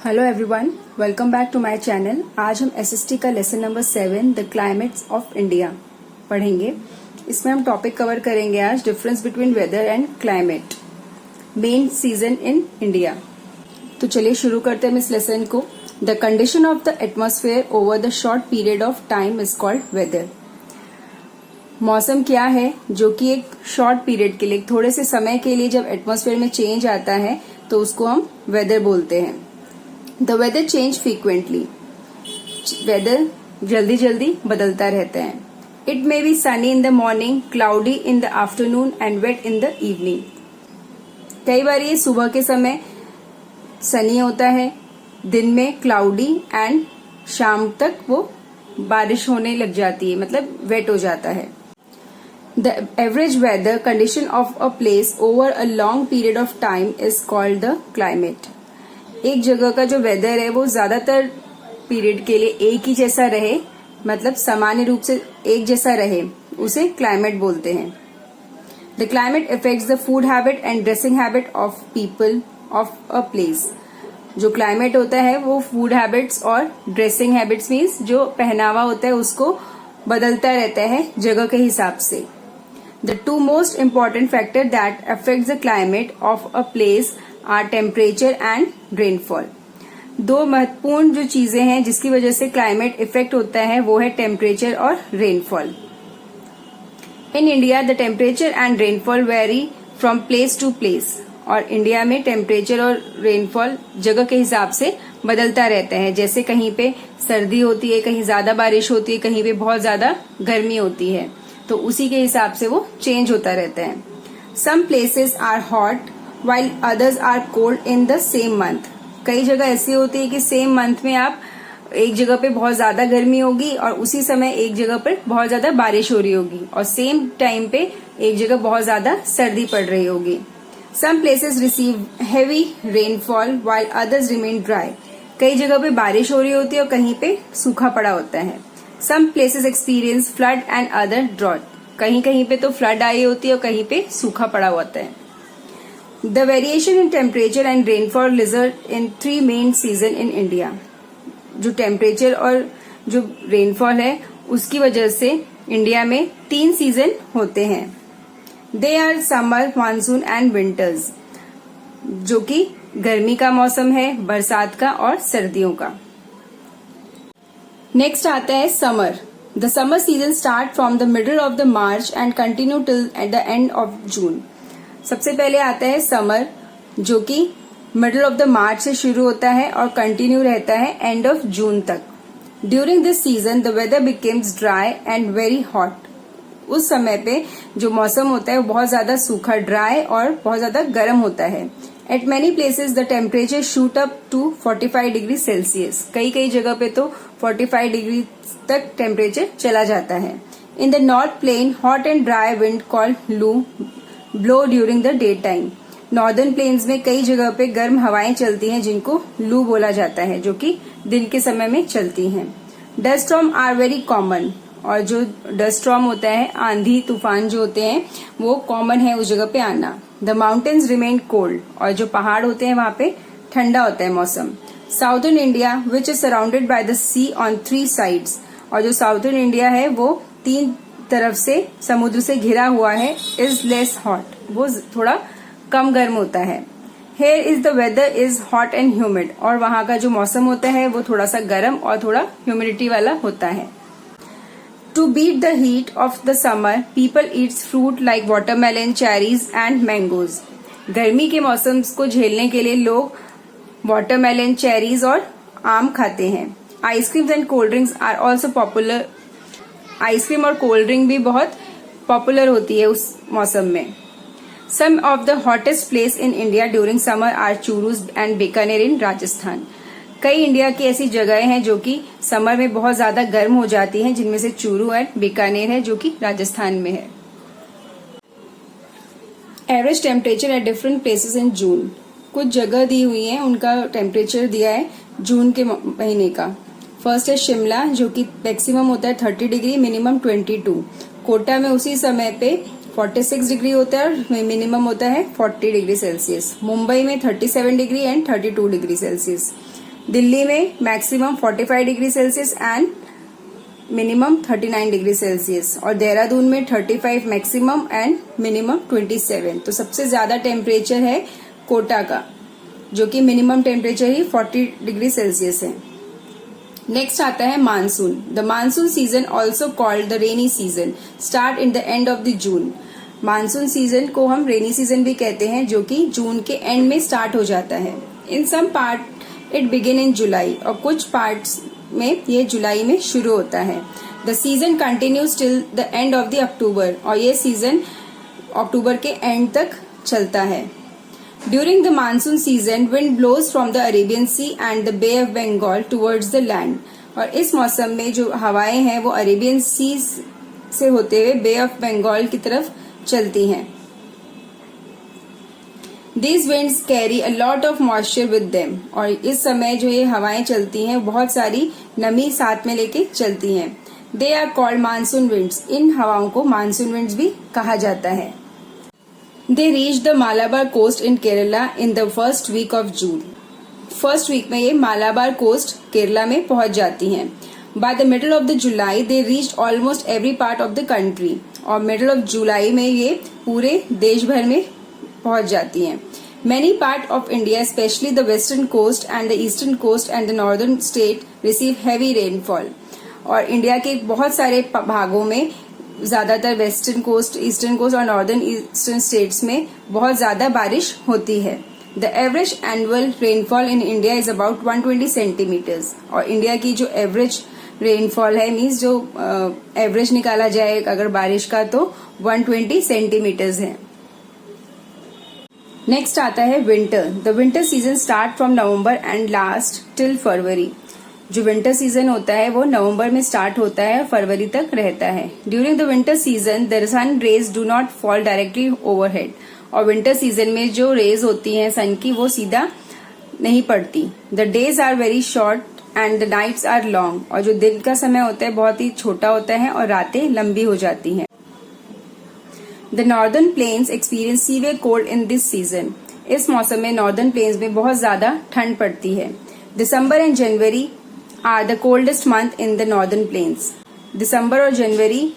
Hello everyone, welcome back to my channel. आज हम SST का lesson number 7 the climates of India पढ़ेंगे। इसमें हम टॉपिक कवर करेंगे आज difference between weather and climate, main season in India. तो चलिए शुरू करते हैं इस लेसन को। The condition of the atmosphere over the short period of time is called weather. मौसम क्या है जो कि एक शॉर्ट पीरियड के लिए, थोड़े से समय के लिए जब एटमॉस्फेयर में चेंज आता है तो उसको हम वेदर बोलते हैं। The weather change frequently, weather जल्दी जल्दी बदलता रहता है। It may be sunny in the morning, cloudy in the afternoon and wet in the evening. कई बार ये सुबह के समय सनी होता है, दिन में क्लाउडी एंड शाम तक वो बारिश होने लग जाती है, मतलब वेट हो जाता है। The average weather condition of a place over a long period of time is called the climate. एक जगह का जो वेदर है वो ज्यादातर पीरियड के लिए एक ही जैसा रहे, मतलब सामान्य रूप से एक जैसा रहे, उसे क्लाइमेट बोलते हैं। The climate affects the food habit and dressing habit of people of a place. जो क्लाइमेट होता है वो फूड हैबिट्स और ड्रेसिंग हैबिट्स मीन्स जो पहनावा होता है उसको बदलता रहता है जगह के हिसाब से। The two most important factor that affects the climate of a place are temperature and rainfall. दो महत्वपूर्ण जो चीजें हैं जिसकी वजह से क्लाइमेट इफेक्ट होता है वो है टेम्परेचर और rainfall. In India the temperature and rainfall vary from place to place. और इंडिया में टेम्परेचर और रेनफॉल जगह के हिसाब से बदलता रहता है। जैसे कहीं पे सर्दी होती है, कहीं ज्यादा बारिश होती है, कहीं पे बहुत ज्यादा गर्मी होती है, तो उसी के हिसाब से वो चेंज होता रहता है। Some places are hot while others are cold in the same month। कई जगह ऐसी होती है कि सेम मंथ में आप एक जगह पे बहुत ज्यादा गर्मी होगी और उसी समय एक जगह पर बहुत ज्यादा बारिश हो रही होगी, और सेम टाइम पे एक जगह बहुत ज्यादा सर्दी पड़ रही होगी। Some places receive heavy rainfall while others remain dry। कई जगह पे बारिश हो रही होती है और कहीं पे सूखा पड़ा होता है। Some places experience flood and other drought. कहीं कहीं पे तो फ्लड आई होती है और कहीं पे सूखा पड़ा होता है। The variation in temperature and rainfall result in three main season in India। जो टेम्परेचर और जो रेनफॉल है उसकी वजह से इंडिया में 3 सीजन होते हैं। They are summer, monsoon and winters, जो कि गर्मी का मौसम है, बरसात का और सर्दियों का। नेक्स्ट आता है summer. The summer season start from the middle of the March and continue till at the end of जून। सबसे पहले आता है समर, जो कि मिडल ऑफ द मार्च से शुरू होता है और कंटिन्यू रहता है एंड ऑफ जून तक। During this season the weather becomes dry and very hot. उस समय पे जो मौसम होता है वो बहुत ज्यादा सूखा, ड्राई और बहुत ज्यादा गर्म होता है। At many places the temperature shoot up to 45 degree Celsius. कई कई जगह पे तो 45 डिग्री तक टेम्परेचर चला जाता है। In the north plain hot and dry wind called loo blow during the day time. Northern plains में कई जगह पे गर्म हवाएं चलती हैं जिनको लू बोला जाता है, जो कि दिन के समय में चलती हैं। Dust storm are very common. और जो डस्ट स्टॉर्म होता है, आंधी तूफान जो होते हैं, वो कॉमन है उस जगह पे आना। The mountains remain cold. और जो पहाड़ होते हैं वहां पे ठंडा होता है मौसम। Southern India which is surrounded by the sea on 3 sides. और जो साउथर्न इंडिया है वो 3 तरफ से समुद्र से घिरा हुआ है, इज लेस हॉट, वो थोड़ा कम गर्म होता है। Here is the weather is hot and humid. और वहां का जो मौसम होता है वो थोड़ा सा गर्म और थोड़ा ह्यूमिडिटी वाला होता है। To beat the heat of the summer people eats fruit like watermelon, cherries and mangoes. गर्मी के मौसम को झेलने के लिए लोग वाटरमेलन, चेरीज और आम खाते हैं। Ice creams and cold drinks are also popular. Ice cream और कोल्ड ड्रिंक भी बहुत पॉपुलर होती है उस मौसम में। Some of the hottest place in India during summer are Churu and Bikaner in Rajasthan. कई इंडिया की ऐसी जगहें हैं जो कि समर में बहुत ज्यादा गर्म हो जाती हैं, जिनमें से चूरू एंड बीकानेर है जो कि राजस्थान में है। Average temperature at different places in June. कुछ जगह दी हुई है, उनका टेम्परेचर दिया है जून के महीने का। फर्स्ट है शिमला, जो कि मैक्सिमम होता है 30 डिग्री, मिनिमम 22। कोटा में उसी समय पे 46 डिग्री होता है और मिनिमम होता है 40 डिग्री सेल्सियस। मुंबई में 37 degree and 32 degree Celsius. Delhi में maximum 45 degree Celsius and minimum 39 degree Celsius, और देहरादून में 35 मैक्सिमम एंड मिनिमम 27। तो सबसे ज्यादा टेम्परेचर है कोटा का, जो कि मिनिमम टेम्परेचर ही 40 डिग्री सेल्सियस है। नेक्स्ट आता है monsoon. The monsoon season also called the rainy season start in the end of the June. Monsoon season को हम रेनी सीजन भी कहते हैं, जो कि जून के एंड में स्टार्ट हो जाता है। In some part it begin in July, और कुछ पार्ट्स में ये जुलाई में शुरू होता है। The season continues till the end of the October, और ये सीजन अक्टूबर के एंड तक चलता है। During the monsoon season wind blows from the Arabian sea and the bay of Bengal towards the land, और इस मौसम में जो हवाएं हैं वो अरेबियन सी से होते हुए बे ऑफ बंगाल की तरफ चलती हैं। These winds carry a lot of moisture with them, और इस समय जो ये हवाएं चलती हैं बहुत सारी नमी साथ में लेके चलती हैं। They are called monsoon winds. इन हवाओं को मानसून विंड्स भी कहा जाता है। They reach the Malabar coast in Kerala in the first week of June. First week में ये मालाबार कोस्ट केरला में पहुंच जाती हैं। By the middle of the July, they reached almost every part of the country. और मिडल ऑफ जुलाई में ये पूरे देश भर में पहुंच जाती हैं। Many part of India, especially the western coast and the eastern coast and the northern state, receive heavy rainfall. और इंडिया के बहुत सारे भागों में, ज्यादातर वेस्टर्न कोस्ट, ईस्टर्न कोस्ट और नॉर्दर्न ईस्टर्न स्टेट्स में बहुत ज्यादा बारिश होती है। The average annual rainfall in India is about 120 centimetres, और इंडिया की जो एवरेज रेनफॉल है, मीन्स जो एवरेज निकाला जाए अगर बारिश का, तो 120 सेंटीमीटर्स है। नेक्स्ट आता है winter. The winter season start from November and last till February. जो विंटर सीजन होता है वो नवंबर में स्टार्ट होता है, फरवरी तक रहता है। During the winter season the sun rays do not fall directly overhead, और विंटर सीजन में जो रेज होती हैं सन की वो सीधा नहीं पड़ती। The days are very short and the nights are long, और जो दिन का समय होता है बहुत ही छोटा होता है और रातें लंबी हो जाती हैं। The northern planes experience severe cold in this season. इस मौसम में नॉर्दर्न प्लेन्स में बहुत ज्यादा ठंड पड़ती है। December and January are the coldest month in the northern plains. दिसंबर और जनवरी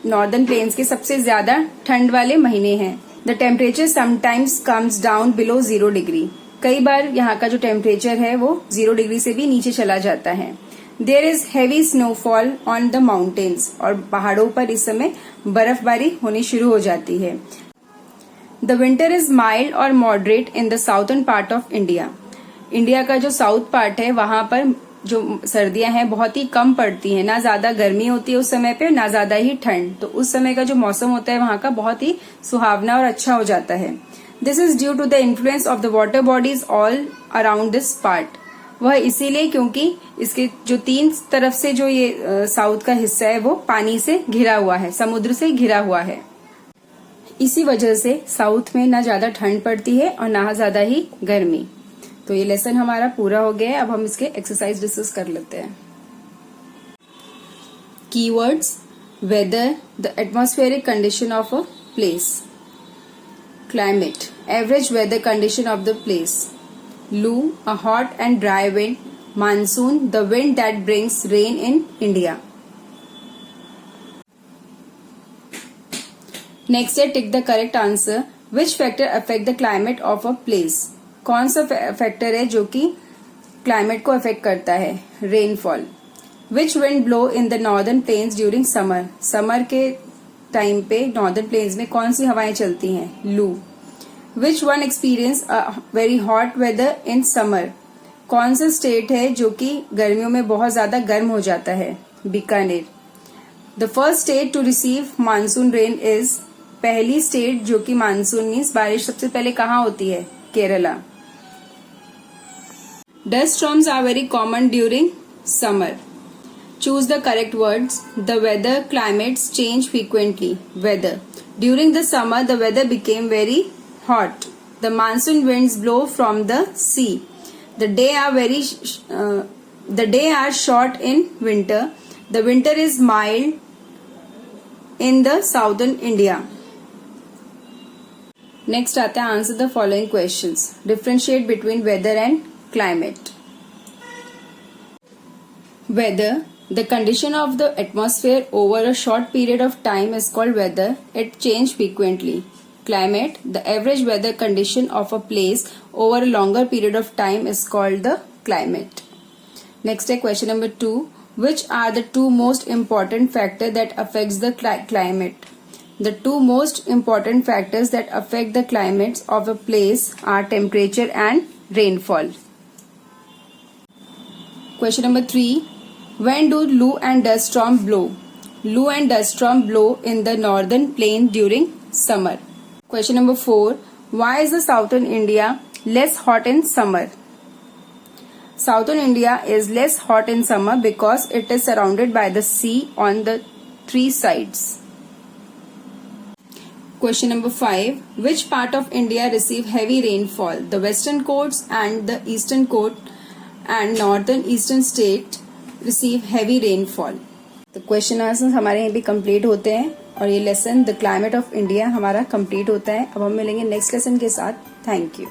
नॉर्दर्न प्लेन्स के सबसे ज्यादा ठंड वाले महीने हैं। The temperature sometimes comes down below 0 degree. कई बार यहाँ का जो टेम्परेचर है वो 0 डिग्री से भी नीचे चला जाता है। There is heavy snowfall on the mountains, और पहाड़ों पर इस समय बर्फबारी होनी शुरू हो जाती है। द विंटर इज माइल्ड और moderate in the southern part of India. India का जो साउथ पार्ट है वहां पर जो सर्दियां हैं बहुत ही कम पड़ती हैं, ना ज्यादा गर्मी होती है उस समय पे, ना ज्यादा ही ठंड। तो उस समय का जो मौसम होता है वहां का बहुत ही सुहावना और अच्छा हो जाता है। This is due to the influence of the water bodies all around this part. वह इसीलिए क्योंकि इसके जो 3 तरफ से जो ये साउथ का हिस्सा है वो पानी से घिरा हुआ है, समुद्र से घिरा हुआ है। इसी वजह से साउथ में ना ज्यादा ठंड पड़ती है और ना ज्यादा ही गर्मी। तो ये लेसन हमारा पूरा हो गया है। अब हम इसके एक्सरसाइज डिस्कस कर लेते हैं। Keywords: weather, the atmospheric condition of a place. Climate, average weather condition of the place. Loo, a hot and dry wind. Monsoon, the wind that brings rain in India. Next है tick the correct answer. Which factor affect the climate of a place. कौन सा factor है जो कि climate को affect करता है? Rainfall. Which wind blow in the northern plains during summer. Summer के टाइम पे नॉर्दर्न प्लेन्स में कौन सी हवाएं चलती हैं? लू। Which one experience a very hot weather in summer. कौन सा स्टेट है जो कि गर्मियों में बहुत ज्यादा गर्म हो जाता है? Bikaner. The first state to receive monsoon rain is. पहली स्टेट जो कि मानसून मीन्स बारिश सबसे पहले कहाँ होती है? Kerala. Dust storms are very common during summer. Choose the correct words. The weather climates change frequently. Weather. During the summer, the weather became very hot. The monsoon winds blow from the sea. The day are short in winter. The winter is mild in the southern India. Next आता है answer the following questions. Differentiate between weather and climate. Weather. The condition of the atmosphere over a short period of time is called weather. It changes frequently. Climate. The average weather condition of a place over a longer period of time is called the climate. Next है question number 2. Which are the two most important factors that affects the climate? The two most important factors that affect the climates of a place are temperature and rainfall. Question number 3. When do Lou and dust storm blow? Lou and dust storm blow in the northern plain during summer. Question number 4. Why is the southern India less hot in summer? Southern India is less hot in summer because it is surrounded by the sea on the three sides. Question number 5. Which part of India receive heavy rainfall? The western coast and the eastern coast and northern eastern state receive heavy rainfall. तो question answer हमारे यहाँ भी complete होते हैं और ये lesson the climate of India हमारा complete होता है. अब हम मिलेंगे नेक्स्ट लेसन के साथ. Thank you.